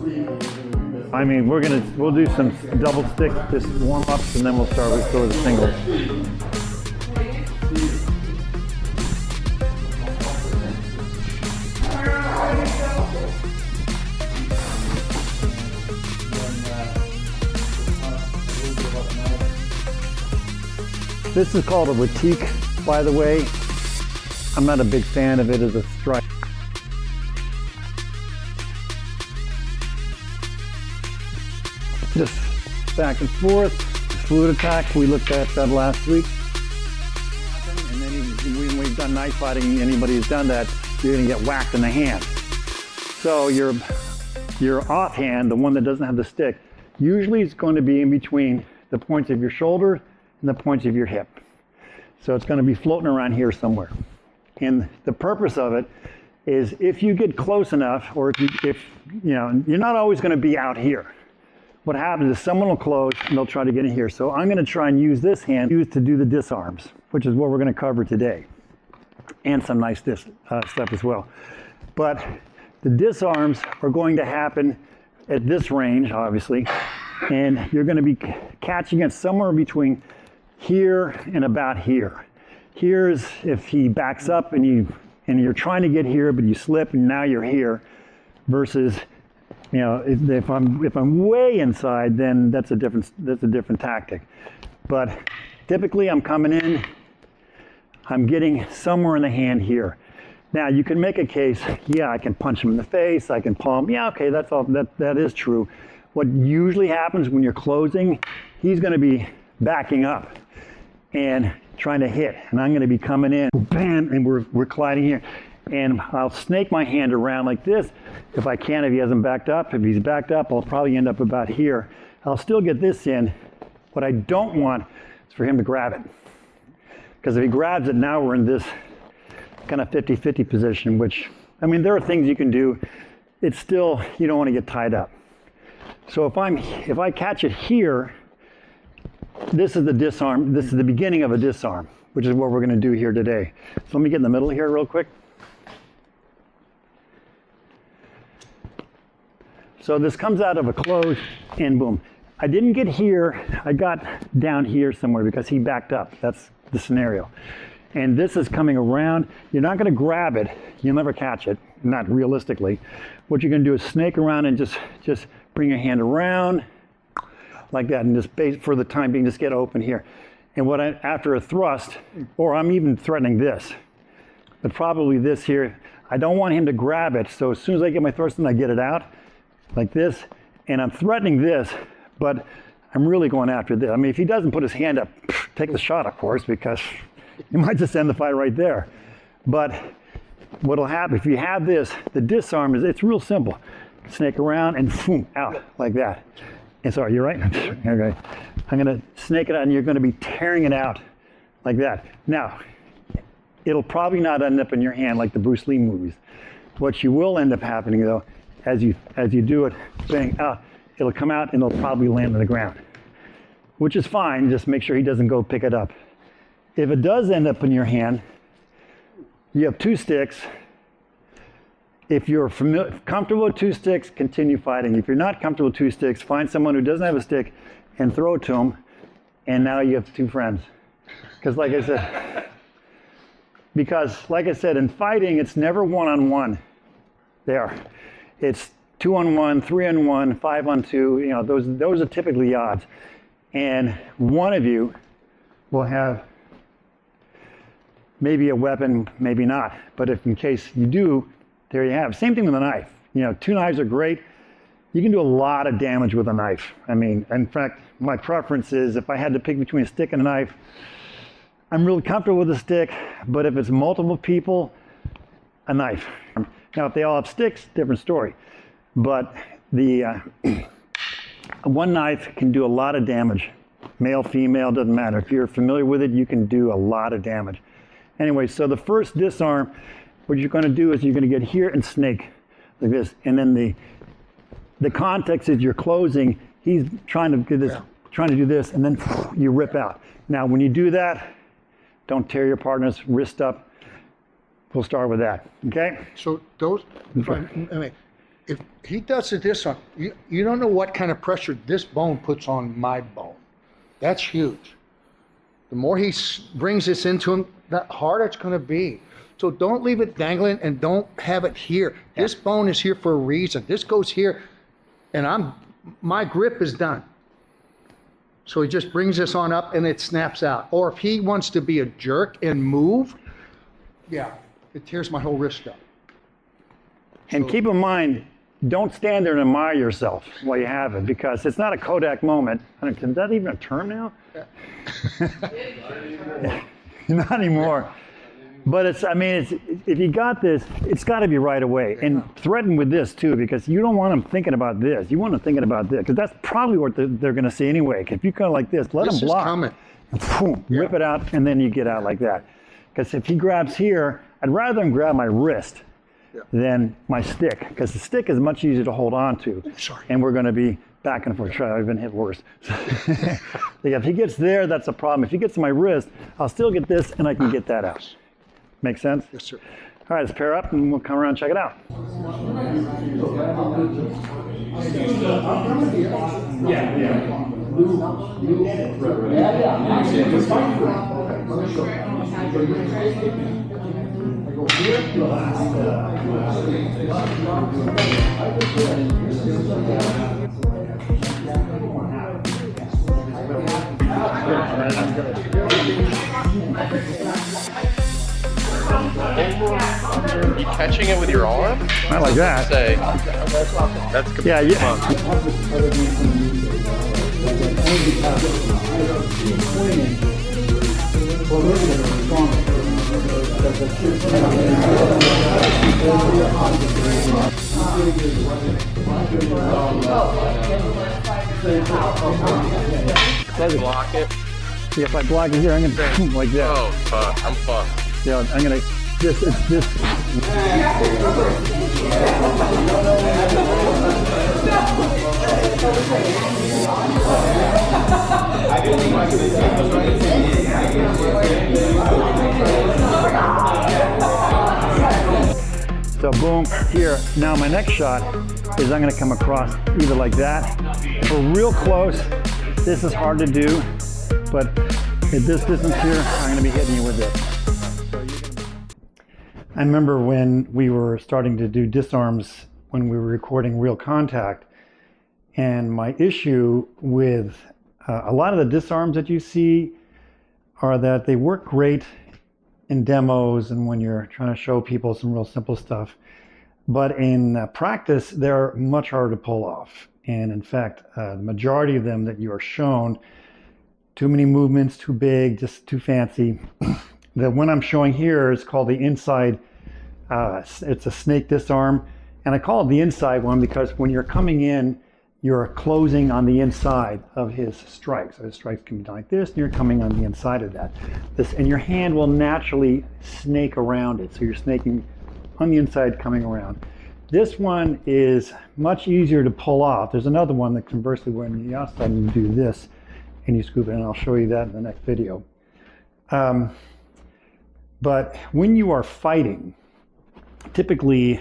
I mean, we'll do some double stick, just warm ups, and then we'll start with the singles. This is called a retique, by the way. I'm not a big fan of it as a strike. Just back and forth. Fluid attack, we looked at that last week. And then when we've done knife fighting, anybody who's done that, you're gonna get whacked in the hand. So your offhand, the one that doesn't have the stick, usually is going to be in between the points of your shoulder and the points of your hip. So it's going to be floating around here somewhere. And the purpose of it is if you get close enough, or if you know, you're not always going to be out here. What happens is someone will close and they'll try to get in here. So I'm going to try and use this hand to do the disarms, which is what we're going to cover today. And some nice stuff as well. But the disarms are going to happen at this range, obviously. And you're going to be catching it somewhere between here and about here. Here's if he backs up and you're trying to get here, but you slip and now you're here. Versus, you know, if I'm way inside, then that's a different tactic. But typically, I'm coming in, I'm getting somewhere in the hand here. Now you can make a case. Yeah, I can punch him in the face. I can palm. Yeah, okay, that's all. That is true. What usually happens when you're closing, he's going to be backing up and trying to hit, and I'm going to be coming in, bam, and we're colliding here, and I'll snake my hand around like this if I can. If he hasn't backed up, if he's backed up, I'll probably end up about here. I'll still get this in. What I don't want is for him to grab it, because if he grabs it, now we're in this kind of 50-50 position. Which, I mean, there are things you can do. It's still, you don't want to get tied up. So if I catch it here, this is the disarm. This is the beginning of a disarm, which is what we're going to do here today. So let me get in the middle here real quick. So this comes out of a close, and boom. I didn't get here. I got down here somewhere because he backed up. That's the scenario. And this is coming around. You're not going to grab it. You'll never catch it, not realistically. What you're going to do is snake around and just bring your hand around like that, and just for the time being, just get open here. And after a thrust, or I'm even threatening this, but probably this here, I don't want him to grab it. So as soon as I get my thrust in, I get it out like this, and I'm threatening this, but I'm really going after this. I mean, if he doesn't put his hand up, take the shot, of course, because you might just end the fight right there. But what'll happen if you have this, the disarm it's real simple. Snake around and boom, out like that. And sorry, you're right. Okay, I'm gonna snake it out, and you're gonna be tearing it out like that. Now, it'll probably not end up in your hand like the Bruce Lee movies. What you will end up happening though, as you do it, bang out, it'll come out and it'll probably land on the ground, which is fine. Just make sure he doesn't go pick it up. If it does end up in your hand, you have two sticks. If you're comfortable with two sticks, continue fighting. If you're not comfortable with two sticks, find someone who doesn't have a stick and throw it to them, and now you have two friends. Because like I said, in fighting, it's never one-on-one there. It's 2-on-1, 3-on-1, 5-on-2, you know, those are typically the odds. And one of you will have maybe a weapon, maybe not. But if in case you do, there you have. Same thing with a knife. You know, two knives are great. You can do a lot of damage with a knife. I mean, in fact, my preference is if I had to pick between a stick and a knife, I'm really comfortable with a stick, but if it's multiple people, a knife. Now, if they all have sticks, different story. But the one knife can do a lot of damage. Male, female, doesn't matter. If you're familiar with it, you can do a lot of damage. Anyway, so the first disarm, what you're going to do is you're going to get here and snake like this, and then the context is you're closing. He's trying to do this, and then you rip out. Now, when you do that, don't tear your partner's wrist up. We'll start with that. Okay. So those, if he does it this on, you don't know what kind of pressure this bone puts on my bone. That's huge. The more he brings this into him, the harder it's going to be. So don't leave it dangling and don't have it here. Yeah. This bone is here for a reason. This goes here, and my grip is done. So he just brings this on up and it snaps out. Or if he wants to be a jerk and move, yeah, it tears my whole wrist up. And keep in mind, don't stand there and admire yourself while you have it, because it's not a Kodak moment. Is that even a term now? Yeah. Not anymore. But if you got this, it's got to be right away. And threaten with this too, because you don't want them thinking about this. You want them thinking about this, because that's probably what they're going to see anyway. If you go like this, let them block. Coming. Boom, whip it out, and then you get out like that. Because if he grabs here, I'd rather him grab my wrist than my stick, because the stick is much easier to hold on to. Sorry. And we're going to be back and forth. I've been hit worse. If he gets there, that's a problem. If he gets to my wrist, I'll still get this, and I can get that out. Make sense? Yes, sir. All right, let's pair up, and we'll come around and check it out. You catching it with your arm? Not like that. Say, that's completely fun. Block it. See, if I block it here, I'm going to boom like that. Oh, fuck. I'm fucked. Yeah, I'm going to, it's this. So boom, here. Now my next shot is I'm going to come across either like that or real close. This is hard to do, but at this distance here, I'm going to be hitting you with this. I remember when we were starting to do disarms, when we were recording Real Contact, and my issue with a lot of the disarms that you see are that they work great in demos and when you're trying to show people some real simple stuff. But in practice, they're much harder to pull off. And in fact, the majority of them that you are shown, too many movements, too big, just too fancy. The one I'm showing here is called the Inside, it's a snake disarm. And I call it the inside one because when you're coming in, you're closing on the inside of his strike. So his strikes can be done like this, and you're coming on the inside of that. And your hand will naturally snake around it. So you're snaking on the inside, coming around. This one is much easier to pull off. There's another one that conversely, when the outside you do this, and you scoop it, and I'll show you that in the next video. But when you are fighting, typically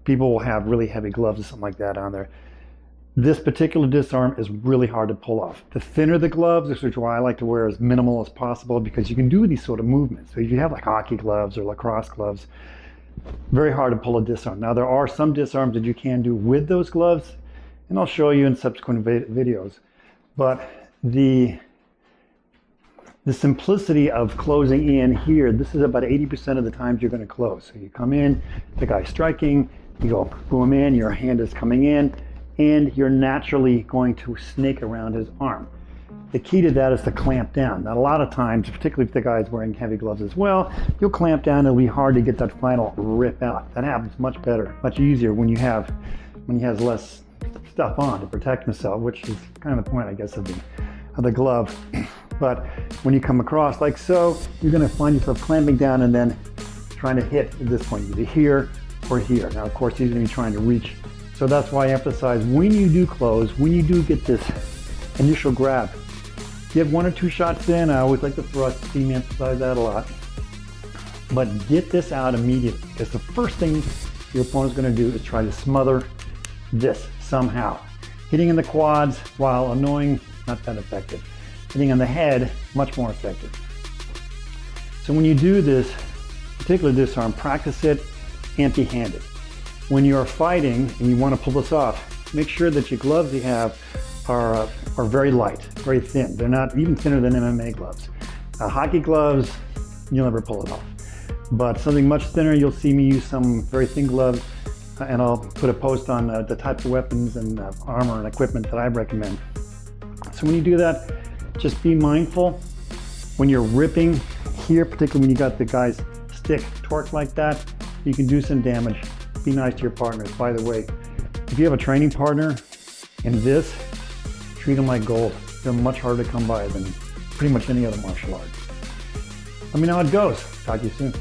people will have really heavy gloves or something like that on there. This particular disarm is really hard to pull off. The thinner the gloves, which is why I like to wear as minimal as possible, because you can do these sort of movements. So if you have like hockey gloves or lacrosse gloves, very hard to pull a disarm. Now there are some disarms that you can do with those gloves, and I'll show you in subsequent videos. But the simplicity of closing in here, this is about 80% of the times you're going to close. So you come in, the guy's striking, you go boom in, your hand is coming in, and you're naturally going to snake around his arm. The key to that is to clamp down. Now a lot of times, particularly if the guy's wearing heavy gloves as well, you'll clamp down, it'll be hard to get that final rip out. That happens much better, much easier when he has less stuff on to protect himself, which is kind of the point, I guess, of the glove. But when you come across like so, you're going to find yourself clamping down and then trying to hit at this point, either here or here. Now, of course, he's going to be trying to reach. So that's why I emphasize when you do close, when you do get this initial grab, get 1 or 2 shots in. I always like to thrust, see me emphasize that a lot. But get this out immediately, because the first thing your opponent's going to do is try to smother this somehow. Hitting in the quads, while annoying, not that effective. Hitting on the head, much more effective. So when you do this particular disarm, practice it empty-handed. When you're fighting and you want to pull this off, make sure that your gloves you have are very light, very thin. They're not even thinner than MMA gloves. Hockey gloves, you'll never pull it off. But something much thinner, you'll see me use some very thin gloves, and I'll put a post on the type of weapons and armor and equipment that I recommend. So when you do that, just be mindful when you're ripping here, particularly when you got the guy's stick torqued like that, you can do some damage. Be nice to your partners. By the way, if you have a training partner in this, treat them like gold. They're much harder to come by than pretty much any other martial art. Let me know how it goes. Talk to you soon.